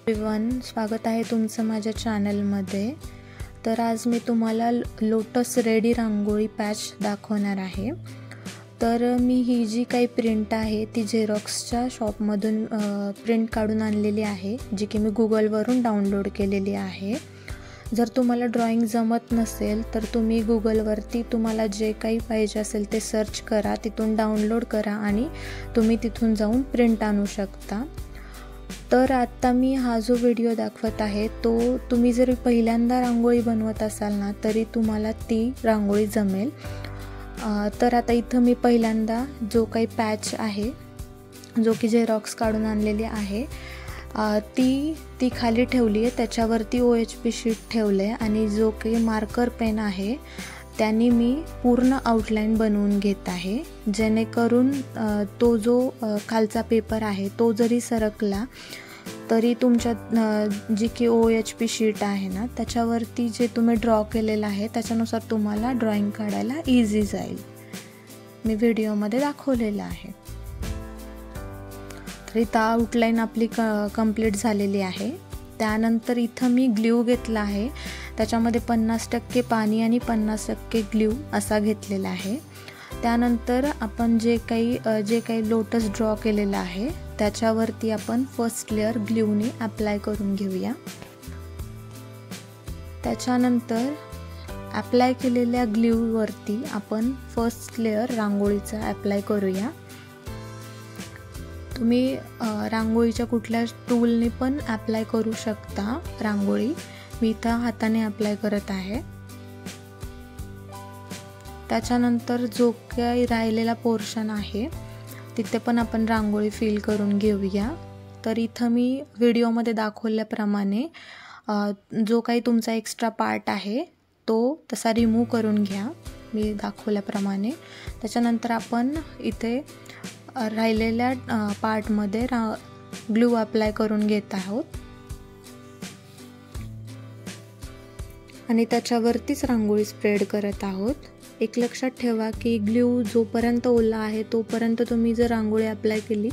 Everyone, स्वागत आहे तुमचं माझ्या चॅनलमध्ये। तर आज मी तुम्हाला लोटस रेडी रांगोळी पॅच दाखवणार आहे। तर मी ही जी काही प्रिंट आहे ती झेरॉक्सच्या शॉपमधून प्रिंट काढून आणलेली आहे, जी की मी गुगलवरून डाउनलोड केलेली आहे। जर तुम्हाला ड्रॉइंग जमत नसेल तर तुम्ही गुगलवरती तुम्हाला जे काही पाहिजे असेल ते सर्च करा, तिथून डाउनलोड करा आणि तुम्ही तिथून जाऊन प्रिंट आणू शकता। तर आता मी हा जो व्हिडिओ दाखवत आहे तो तुम्ही जर पहिल्यांदा रांगोळी बनवत असाल ना तरी तुम्हाला ती रांगोळी जमेल। तर आता इथं मी पहिल्यांदा जो काही पॅच आहे, जो की झेरॉक्स काढून आणलेली आहे, ती खाली ठेवली आहे। त्याच्यावरती OHP शीट ठेवले आणि जो काही मार्कर पेन आहे त्याने मी पूर्ण आउटलाईन बनवून घेत आहे, जेणेकरून तो जो खालचा पेपर आहे तो जरी सरकला तरी तुमच्या जी की OHP शीट आहे ना त्याच्यावरती जे तुम्ही ड्रॉ केलेलं आहे त्याच्यानुसार तुम्हाला ड्रॉइंग काढायला इझी जाईल। मी व्हिडिओमध्ये दाखवलेलं आहे। तर इथं आउटलाईन आपली कंप्लीट झालेली आहे। त्यानंतर इथं मी ग्ल्यू घेतला आहे, त्याच्यामध्ये 50% पाणी आणि 50% ग्ल्यू असा घेतलेला आहे। त्यानंतर आपण जे काही लोटस ड्रॉ केलेला आहे त्याच्यावरती आपण फर्स्ट लेअर ग्ल्यूने अप्लाय करून घेऊया। त्याच्यानंतर अप्लाय केलेल्या ग्ल्यूवरती आपण फर्स्ट लेअर रांगोळीचा अप्लाय करूया। तुम्ही रांगोळीच्या कुठल्या टूलने पण अप्लाय करू शकता रांगोळी। मी इथं हाताने अप्लाय करत आहे। त्याच्यानंतर जो काही राहिलेला पोर्शन आहे तिथे पण आपण रांगोळी फिल करून घेऊया। तर इथं मी व्हिडिओमध्ये दाखवल्याप्रमाणे जो काही तुमचा एक्स्ट्रा पार्ट आहे तो तसा रिमूव्ह करून घ्या, मी दाखवल्याप्रमाणे। त्याच्यानंतर आपण इथे राहिलेल्या पार्टमध्ये ग्लू अप्लाय करून घेत आहोत आणि त्याच्यावरतीच रांगोळी स्प्रेड करत आहोत। एक लक्षात ठेवा की ग्लू जोपर्यंत ओला आहे तोपर्यंत तुम्ही जर रांगोळी अप्लाय केली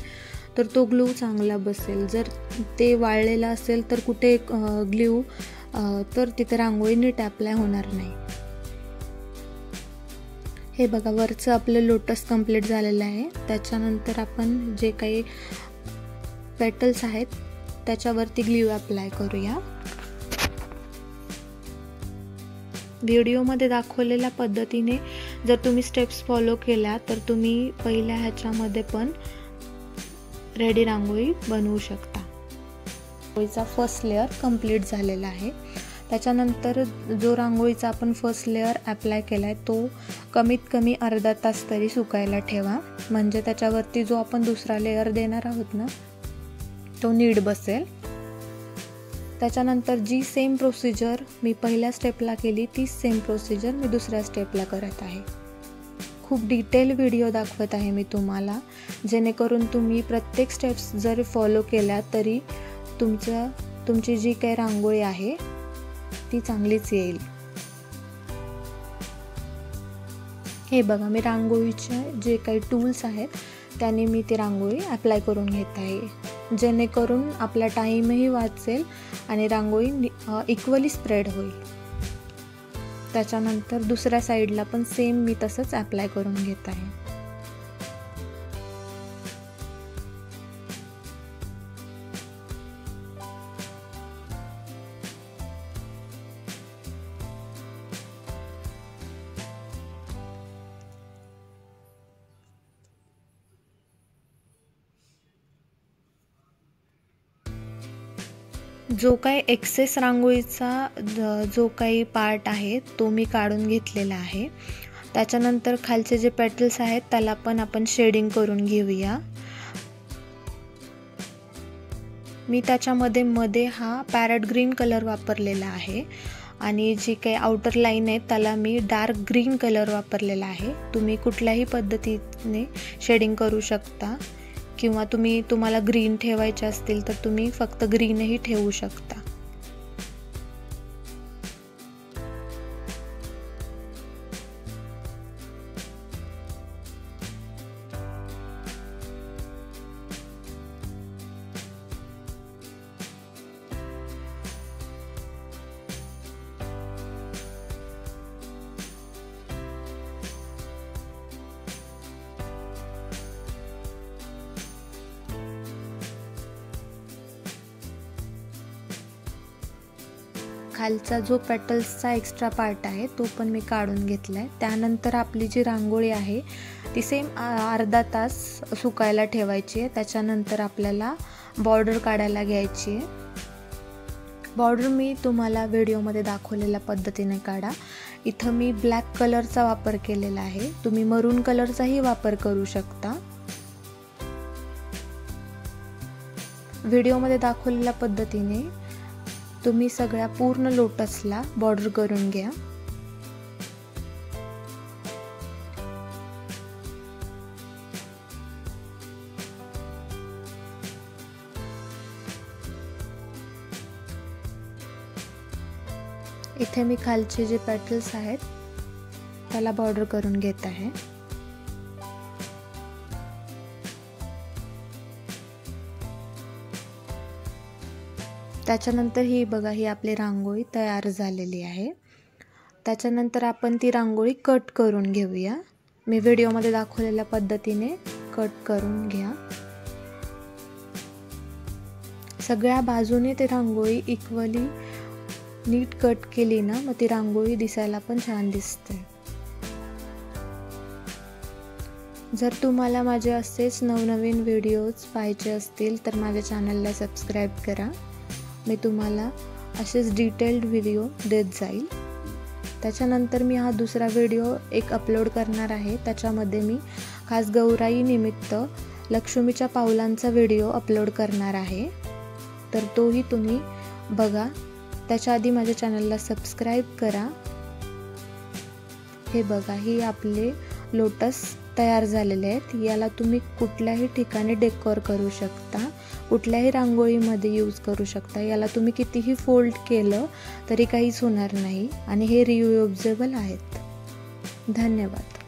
तर तो ग्लू चांगला बसेल। जर ते वाळलेला असेल तर कुठे ग्लू तर तिथे रांगोळी नीट अप्लाय होणार नाही। हे बघा, वरचं आपलं लोटस कंप्लीट झालेलं आहे। त्याच्यानंतर आपण जे काही पेटल्स आहेत त्याच्यावरती ग्लू अप्लाय करूया। व्हिडिओमध्ये दाखवलेल्या पद्धतीने जर तुम्ही स्टेप्स फॉलो केल्या तर तुम्ही पहिल्या ह्याच्यामध्ये पण रेडी रांगोळी बनवू शकता। रांगोळीचा फर्स्ट लेअर कंप्लीट झालेला आहे। त्याच्यानंतर जो रांगोळीचा आपण फर्स्ट लेअर अप्लाय केला आहे तो कमीत कमी अर्धा तास तरी सुकायला ठेवा, म्हणजे त्याच्यावरती जो आपण दुसरा लेअर देणार आहोत ना तो नीट बसेल। त्याच्यानंतर जी सेम प्रोसिजर मी पहिल्या स्टेपला केली तीच सेम प्रोसिजर मी दुसऱ्या स्टेपला करत आहे। खूप डिटेल व्हिडिओ दाखवत आहे मी तुम्हाला, जेणेकरून तुम्ही प्रत्येक स्टेप्स जर फॉलो केल्या तरी तुमची जी काही रांगोळी आहे ती चांगलीच येईल। हे बघा, मी रांगोळीचे जे काही टूल्स आहेत त्याने मी ती रांगोळी अप्लाय करून घेत आहे, जेणेकरून आपला टाईमही वाचेल आणि रांगोळी इक्वली स्प्रेड होईल। त्याच्यानंतर दुसऱ्या साईडला पण सेम मी तसंच अप्लाय करून घेत आहे। जो काही एक्सेस रांगोळीचा जो काही पार्ट आहे तो मी काढून घेतलेला आहे। त्याच्यानंतर खालचे जे पेटल्स आहेत त्याला पण आपण शेडिंग करून घेऊया। मी त्याच्यामध्ये हा पॅरट ग्रीन कलर वापरलेला आहे आणि जी काही आउटर लाईन आहे त्याला मी डार्क ग्रीन कलर वापरलेला आहे। तुम्ही कुठल्याही पद्धतीने शेडिंग करू शकता, किंवा तुम्हाला ग्रीन ठेवायचे असतील तर तुम्ही फक्त ग्रीनही ठेवू शकता। खालचा जो पेटल्सचा एक्स्ट्रा पार्ट आहे तो पण मी काढून घेतला आहे. त्यानंतर आपली जी रांगोळी आहे ती सेम अर्धा तास सुकायला ठेवायची आहे. त्याच्यानंतर आपल्याला बॉर्डर काढायला घ्यायची आहे. बॉर्डर मी तुम्हाला व्हिडिओमध्ये दाखवलेल्या पद्धतीने काढा. इथं मी ब्लॅक कलरचा वापर केलेला आहे, तुम्ही मरून कलरचाही वापर करू शकता. व्हिडिओमध्ये दाखवलेल्या पद्धतीने तुम्ही सगळ्या पूर्ण लोटसला बॉर्डर करून घ्या. इथे मी खालचे जे पेटल्स आहेत त्याला बॉर्डर करून घेत आहे. त्याच्यानंतर ही बघा, ही आपली रांगोळी तयार झालेली आहे. त्याच्यानंतर आपण ती रांगोळी कट करून घेऊया. मी व्हिडिओमध्ये दाखवलेल्या पद्धतीने कट करून घ्या. सगळ्या बाजूने ती रांगोळी इक्वली नीट कट केली ना, मग ती रांगोळी दिसायला पण छान दिसते. जर तुम्हाला माझे असेच नवनवीन व्हिडिओज पाहायचे असतील तर माझ्या चॅनलला सबस्क्राईब करा. मी तुम्हाला असेच डिटेल्ड व्हिडिओ देत जाईल. त्याच्यानंतर मी हा दुसरा व्हिडिओ एक अपलोड करणार आहे. त्याच्यामध्ये मी खास गौराई निमित्त लक्ष्मीच्या पावलांचा व्हिडिओ अपलोड करणार आहे, तर तोही तुम्ही बघा. त्याच्या आधी माझ्या चॅनलला सबस्क्राईब करा. हे बघा, ही आपले लोटस तयार झालेले आहेत. याला तुम्ही कुठल्याही ठिकाणी डेकोर करू शकता, कुठल्याही रांगोळीमध्ये यूज करू शकता. याला तुम्ही कितीही फोल्ड केलं तरी काहीच होणार नाही आणि हे रियुजेबल आहेत. धन्यवाद.